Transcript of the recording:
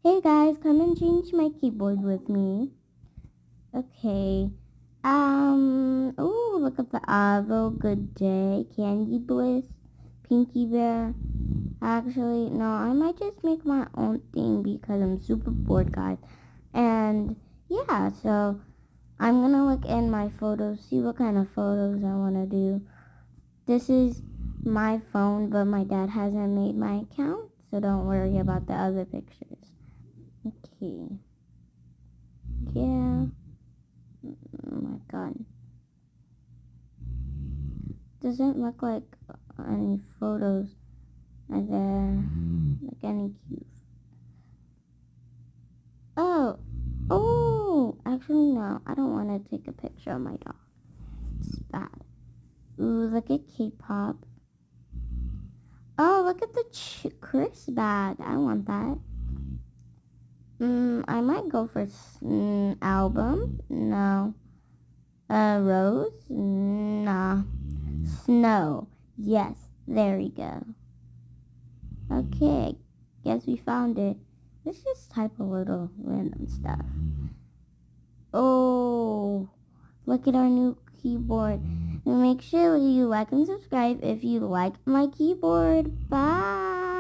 Hey guys, come and change my keyboard with me. Okay. Look at the Avo, Good Day, Candy Bliss, Pinky Bear. Actually, no, I might just make my own thing because I'm super bored, guys. And yeah, so I'm gonna look in my photos, see what kind of photos I wanna do. This is my phone, but my dad hasn't made my account, so don't worry about the other pictures. Okay. Yeah. Oh my god. Doesn't look like any photos are there. Like any cute. Oh. Oh. Actually, no. I don't want to take a picture of my dog. It's bad. Ooh, look at K-pop. Oh, look at the Chris bag. I want that. I might go for album. No. Rose? Nah. Snow. Yes. There we go. Okay. Guess we found it. Let's just type a little random stuff. Oh. Look at our new keyboard. And make sure you like and subscribe if you like my keyboard. Bye.